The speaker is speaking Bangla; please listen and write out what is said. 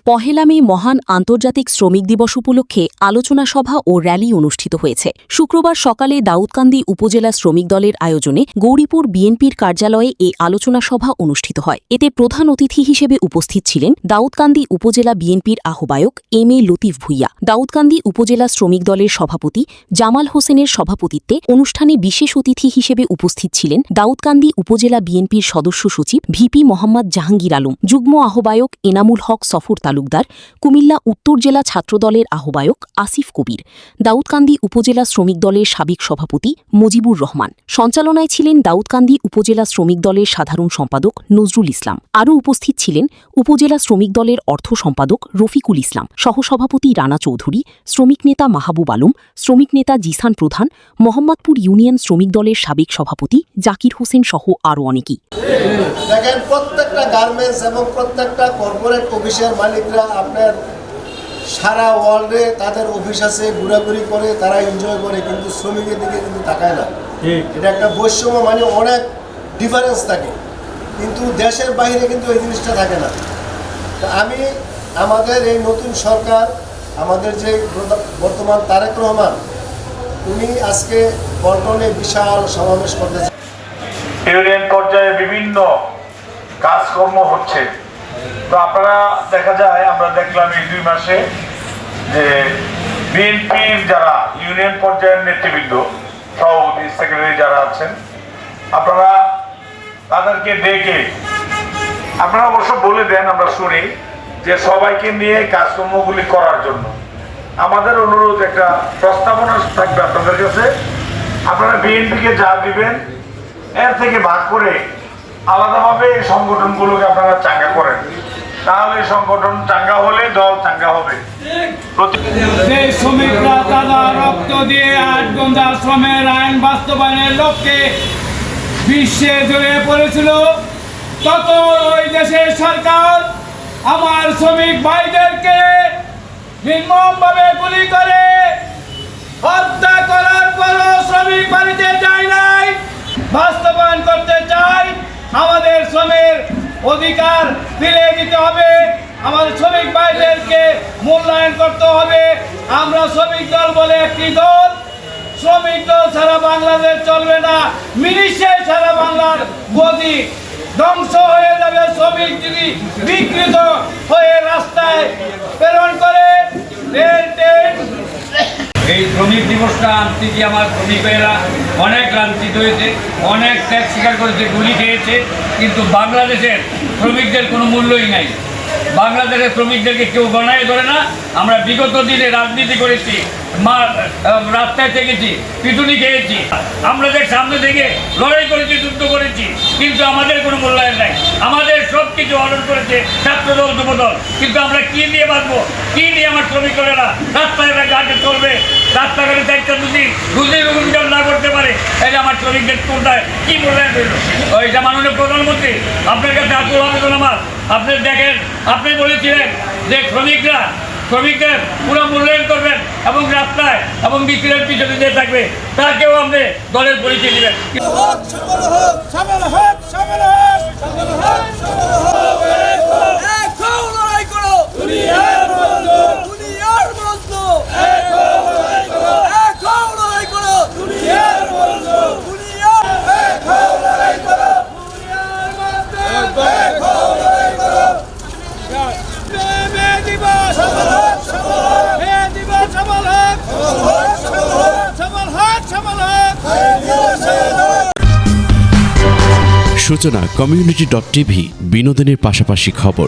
পহেলা মে মহান আন্তর্জাতিক শ্রমিক দিবস উপলক্ষে আলোচনা সভা ও র্যালি অনুষ্ঠিত হয়েছে। শুক্রবার সকালে দাউদকান্দি উপজেলা শ্রমিক দলের আয়োজনে গৌরীপুর বিএনপির কার্যালয়ে এ আলোচনা সভা অনুষ্ঠিত হয়। এতে প্রধান অতিথি হিসেবে উপস্থিত ছিলেন দাউদকান্দি উপজেলা বিএনপির আহ্বায়ক এম.এ. লতিফ ভূঁইয়া। দাউদকান্দি উপজেলা শ্রমিক দলের সভাপতি জামাল হোসেনের সভাপতিত্বে অনুষ্ঠানে বিশেষ অতিথি হিসেবে উপস্থিত ছিলেন দাউদকান্দি উপজেলা বিএনপির সদস্য সচিব ভিপি মোহাম্মদ জাহাঙ্গীর আলম, যুগ্ম আহ্বায়ক এনামুল হক সফর তালুকদার, কুমিল্লা উত্তর জেলা ছাত্রদলের আহ্বায়ক আসিফ কবির, দাউদকান্দি উপজেলা শ্রমিক দলের সাবেক সভাপতি মুজিবুর রহমান। সঞ্চালনায় ছিলেন দাউদকান্দি উপজেলা শ্রমিক দলের সাধারণ সম্পাদক নজরুল ইসলাম। আরও উপস্থিত ছিলেন উপজেলা শ্রমিক দলের অর্থ সম্পাদক রফিকুল ইসলাম, সহসভাপতি রানা চৌধুরী, শ্রমিক নেতা মাহবুব আলম, শ্রমিক নেতা জিসান প্রধান, মোহাম্মদপুর ইউনিয়ন শ্রমিক দলের সাবেক সভাপতি জাকির হোসেন সহ আরও অনেকেই। দেখেন, প্রত্যেকটা গার্মেন্টস এবং প্রত্যেকটা কর্পোরেট অফিসের মালিকরা আপনার সারা ওয়ার্ল্ডে তাদের অফিস আছে, ঘোরাঘুরি করে, তারা এনজয় করে, কিন্তু শ্রমিকের দিকে কিন্তু তাকায় না। এটা একটা বৈষম্য, মানে অনেক ডিফারেন্স থাকে, কিন্তু দেশের বাইরে কিন্তু এই জিনিসটা থাকে না। তো আমি আমাদের এই নতুন সরকার, আমাদের যে বর্তমান তারেক রহমান, উনি আজকে পল্টনে বিশাল সমাবেশ করতেছেন। ইউনিয়ন পর্যায়ে বিভিন্ন কাজকর্ম হচ্ছে। তো আপনারা দেখা যায়, আমরা দেখলাম এই 2 মাসে যে বিএনপির যারা ইউনিয়ন পর্যায়ের নেতৃবৃন্দ, সভাপতি, সেক্রেটারি যারা আছেন, আপনারা তাদেরকে ডেকে আপনারা অবশ্য বলে দেন, আমরা শুনি যে সবাইকে নিয়ে কাজকর্মগুলি করার জন্য। আমাদের অনুরোধ, একটা প্রস্তাবনা থাকবে আপনাদের কাছে, আপনারা বিএনপিকে যা দিবেন এর থেকে ভাগ করে আলাদাভাবে এই সংগঠনগুলোকে আপনারা চাঙ্গা করেন, তাহলে সংগঠন চাঙ্গা হলে দল চাঙ্গা হবে। শ্রমিকরা তারা রক্ত দিয়ে 8 ঘন্টা শ্রমের আইন বাস্তবায়নের লক্ষ্যে বিশ্বে জড়িয়ে পড়েছিল, তত ওই দেশের সরকার আমার শ্রমিক ভাইদেরকে নির্মমভাবে গুলি করে হত্যা করার পরও শ্রমিক বাড়িতে যায় নাই। বাস্তবায়ন করতে চাই, আমাদের শ্রমের অধিকার ফিরে দিতে হবে, আমাদের শ্রমিক ভাইদেরকে মূল্যায়ন করতে হবে। আমরা শ্রমিক দল বলে একটি দল, শ্রমিক দল সারা বাংলাদেশ চলবে না, মিনিশে সারা বাংলার গদি ধ্বংস হয়ে যাবে। শ্রমিক যদি বিকৃত হয়ে রাস্তায় প্রেরণ করে এই শ্রমিক দিবসটা আনতে গিয়ে আমার শ্রমিকেরা অনেক লাঞ্ছিত হয়েছে, অনেক ত্যাগ স্বীকার করেছে, গুলি খেয়েছে, কিন্তু বাংলাদেশের শ্রমিকদের কোনো মূল্যই নাই। বাংলাদেশের শ্রমিকদেরকে কেউ গণায় ধরে না। আমরা বিগত দিনে রাজনীতি করেছি, রাস্তায় থেকেছি, পিটুনি খেয়েছি, আমাদের সামনে থেকে লড়াই করেছি, যুদ্ধ করেছি, কিন্তু আমাদের কোনো মূল্যায়ন নাই। আমাদের সব কিছু অর্ডার করেছে ছাত্রদল, যুবদল, কিন্তু আমরা কি নিয়ে বাঁচবো, কি নিয়ে আমার শ্রমিকেরা রাস্তায় ঘাটে চলবে? রাস্তাঘাটে চারটা যদি রুজির না করতে পারে, এটা আমার শ্রমিকদের কোনটায় কি মূল্যায়ন রইল? ওইটা মাননীয় প্রধানমন্ত্রী, আপনার কাছে আকুল আবেদন আমার, আপনি দেখেন, আপনি বলেছিলেন যে শ্রমিকদের পুরো মূল্যায়ন করবেন এবং রাস্তায় এবং মিছিলের পিছনে যে থাকবে তাকেও আপনি দলের পরিচয় দিবেন। সূচনা community.tv, বিনোদনের পাশাপাশি খবর।